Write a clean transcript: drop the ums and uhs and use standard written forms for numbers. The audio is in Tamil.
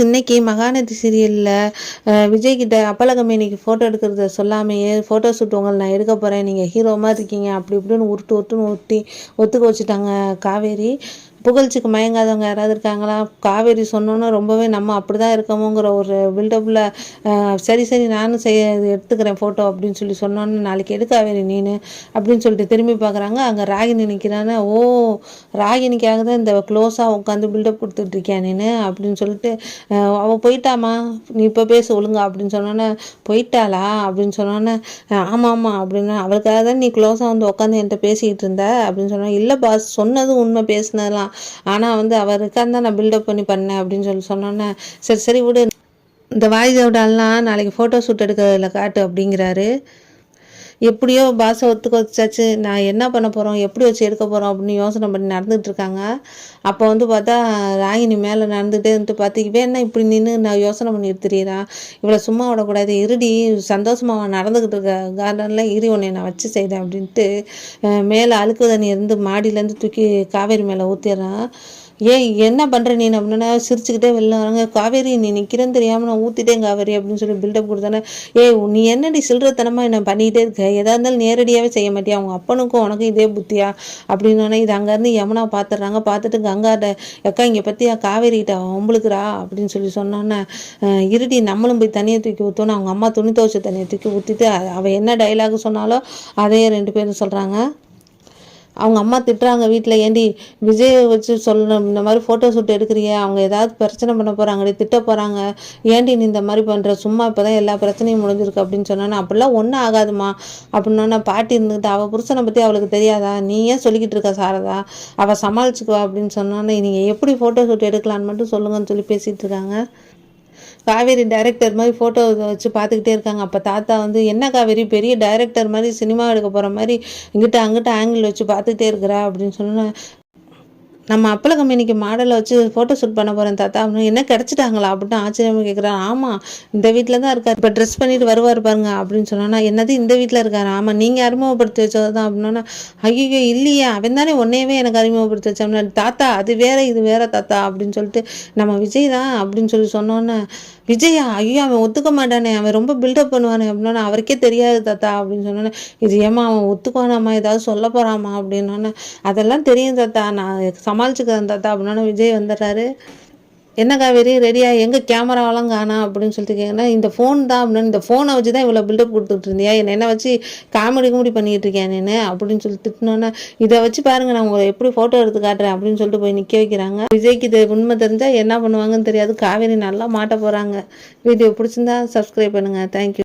இன்னைக்கு மகாநதி சீரியலில் விஜய் கிட்ட அப்பலகமே இன்னைக்கு ஃபோட்டோ எடுக்கிறத சொல்லாமையே ஃபோட்டோ ஷூட் உங்களை நான் எடுக்க போகிறேன், நீங்கள் ஹீரோ மாதிரி இருக்கீங்க அப்படி இப்படின்னு உருட்டுன்னு ஒத்துக்க வச்சுட்டாங்க காவேரி. புகழ்ச்சிக்கு மயங்காதவங்க யாராவது இருக்காங்களா? காவேரி சொன்னோன்னு ரொம்பவே நம்ம அப்படி தான் இருக்கமோங்கிற ஒரு பில்டப்பில் சரி சரி நானும் எடுத்துக்கிறேன் ஃபோட்டோ அப்படின்னு சொன்னோன்னு நாளைக்கு எடு காவேரி நீனு அப்படின்னு சொல்லிட்டு திரும்பி பார்க்குறாங்க. அங்கே ராகினி நிற்கிறான்னு, ஓ ராகினிக்காக தான் இந்த க்ளோஸாக உட்காந்து பில்டப் கொடுத்துட்ருக்கியா நீனு அப்படின்னு சொல்லிட்டு அவள் போயிட்டாமா நீ இப்போ பேச ஒழுங்கா அப்படின்னு சொன்னோன்னே, போயிட்டாளா அப்படின்னு சொன்னோன்னே, ஆமாம் ஆமாம் அப்படின்னா அவளுக்காக தான் நீ க்ளோஸாக வந்து உட்காந்து என்கிட்ட பேசிக்கிட்டு இருந்த அப்படின்னு சொன்னோம். இல்லை பாஸ் சொன்னதும் உண்மை பேசினதெல்லாம், ஆனால் அவருக்காக தான் நான் பில்டப் பண்ணேன் அப்படின்னு சொன்னோன்னே, சரி சரி விடு இந்த வாய்ஸ் அவுட்டாலாம் நாளைக்கு ஃபோட்டோ ஷூட் எடுக்கிறதுல காட்டு அப்படிங்கிறாரு. எப்படியோ பாஸை ஒத்துக்க வச்சாச்சு, நான் என்ன பண்ண போகிறோம் எப்படி வச்சு எடுக்க போகிறோம் அப்படின்னு யோசனை பண்ணி நடந்துகிட்டு இருக்காங்க. அப்போ பார்த்தா ராகினி மேலே நடந்துகிட்டே இருந்துட்டு பார்த்து என்ன இப்படி நின்று நான் யோசனை பண்ணிட்டு தெரியுறா, இவளை சும்மா விடக்கூடாது, இருடி சந்தோஷமாக நடந்துக்கிட்டு இருக்க கார்டனில் இரு உன்னை நான் வச்சு செய்கிறேன் அப்படின்ட்டு மேலே அழுக்கு தண்ணி இருந்து மாடியிலேருந்து தூக்கி காவேரி மேலே ஊற்றிடுறான். ஏன் என்ன பண்ணுற நீ அப்படின்னா சிரிச்சுக்கிட்டே வெளில வராங்க. காவேரி நீ நிற்கிறேன்னு தெரியாமல் நான் ஊற்றிட்டேன் காவேரி அப்படின்னு சொல்லி பில்டப் கொடுத்தானே, நீ என்னடி சில்லறத்தனமாக என்ன பண்ணிக்கிட்டே இருக்க, எதாக இருந்தாலும் நேரடியாகவே செய்ய மாட்டியா, அவங்க அப்பனுக்கும் உனக்கும் இதே புத்தியா அப்படின்னோடனே இது அங்கேருந்து யமுனா பார்த்துட்றாங்க. பார்த்துட்டு கங்காட்ட எக்கா இங்கே பற்றியா காவேரிகிட்ட அவங்களுக்குறா அப்படின்னு சொன்னோன்னே, இருடி நம்மளும் போய் தண்ணியை தூக்கி ஊற்றோன்னு அவங்க அம்மா துணி துவைச்ச தண்ணியை தூக்கி ஊற்றிட்டு அவள் என்ன டைலாக் சொன்னாலோ அதையே 2 பேரும் சொல்கிறாங்க. அவங்க அம்மா திட்டுறாங்க வீட்டில், ஏண்டி விஜயை வச்சு சொல்லணும் இந்த மாதிரி ஃபோட்டோ ஷூட் எடுக்கிறிய, அவங்க ஏதாவது பிரச்சனை பண்ண போகிறாங்கடி திட்ட போகிறாங்க, ஏண்டி நீ இந்த மாதிரி பண்ணுற, சும்மா இப்போ தான் எல்லா பிரச்சனையும் முடிஞ்சிருக்கு அப்படின்னு சொன்னோன்னா, அப்படிலாம் ஒன்றும் ஆகாதுமா அப்படின்னா பாட்டி இருந்துக்கிட்டு அவள் புருஷனை பற்றி அவளுக்கு தெரியாதா, நீ ஏன் சொல்லிக்கிட்டு இருக்க சாரதா, அவள் சமாளிச்சுக்குவா அப்படின்னு சொன்னோன்னே, நீங்கள் எப்படி ஃபோட்டோ ஷூட் எடுக்கலான்னு மட்டும் சொல்லுங்கன்னு சொல்லி பேசிகிட்டு இருக்காங்க. காவேரி டைரக்டர் மாதிரி ஃபோட்டோ வச்சு பார்த்துக்கிட்டே இருக்காங்க. அப்போ தாத்தா என்ன காவேரி பெரிய டைரக்டர் மாதிரி சினிமா எடுக்க போகிற மாதிரி இங்கிட்ட அங்கிட்ட ஆங்கிள் வச்சு பார்த்துக்கிட்டே இருக்கிறா அப்படின்னு சொன்னால், நம்ம அப்பல கம்பெனிக்கு மாடலை வச்சு ஃபோட்டோ ஷூட் பண்ண போகிறேன் தாத்தா அப்படின்னு, என்ன கிடச்சிட்டாங்களா அப்படின்னு ஆச்சரியமாக கேட்குறாரு. ஆமாம் இந்த வீட்டில் தான் இருக்கார், இப்போ ட்ரெஸ் பண்ணிட்டு வருவார் பாருங்க அப்படின்னு சொன்னோன்னா, என்னது இந்த வீட்டில் இருக்காரு, ஆமாம் நீங்கள் அறிமுகப்படுத்தி வச்சது தான் அப்படின்னா, ஐயோ இல்லையா அவன் தானே உன்னையவே எனக்கு அறிமுகப்படுத்தி வச்சோம்னா, தாத்தா அது வேற இது வேற தாத்தா அப்படின்னு சொல்லிட்டு, நம்ம விஜய் தான் அப்படின்னு சொன்னோன்னே, விஜயா ஐயோ அவன் ஒத்துக்க மாட்டானே, அவன் ரொம்ப பில்டப் பண்ணுவானே அப்படின்னா, அவருக்கே தெரியாது தாத்தா அப்படின்னு சொன்னோன்னே, இது ஏமா அவன் ஒத்துக்குவானாமா ஏதாவது சொல்ல போகிறாமா அப்படின்னோன்னே, அதெல்லாம் தெரியும் தாத்தா நான் சமாளிச்சுக்கிறேன் தாத்தா அப்படின்னா விஜய் வந்துடுறாரு. என்ன காவேரி ரெடியா எங்கே கேமராவெல்லாம் காணா அப்படின்னு சொல்லிட்டு கேட்குறேன். இந்த ஃபோன் தான் அப்படின்னு, இந்த ஃபோனை வச்சு தான் இவ்வளோ பில்டப் கொடுத்துட்டு இருந்தியா, என்ன வச்சு காமெடி பண்ணிக்கிட்டு இருக்கேன் நான் அப்படின்னு சொல்லி திட்டினோன்னே, இதை வச்சு பாருங்க நான் உங்களை எப்படி ஃபோட்டோ எடுத்து காட்டுறேன் அப்படின்னு சொல்லிட்டு போய் நிற்க வைக்கிறாங்க. விஜய்க்கு இது உண்மை தெரிஞ்சால் என்ன பண்ணுவாங்கன்னு தெரியாது. காவேரி நல்லா மாட்ட போகிறாங்க. வீடியோ பிடிச்சிருந்தா சப்ஸ்கிரைப் பண்ணுங்கள். தேங்க்யூ.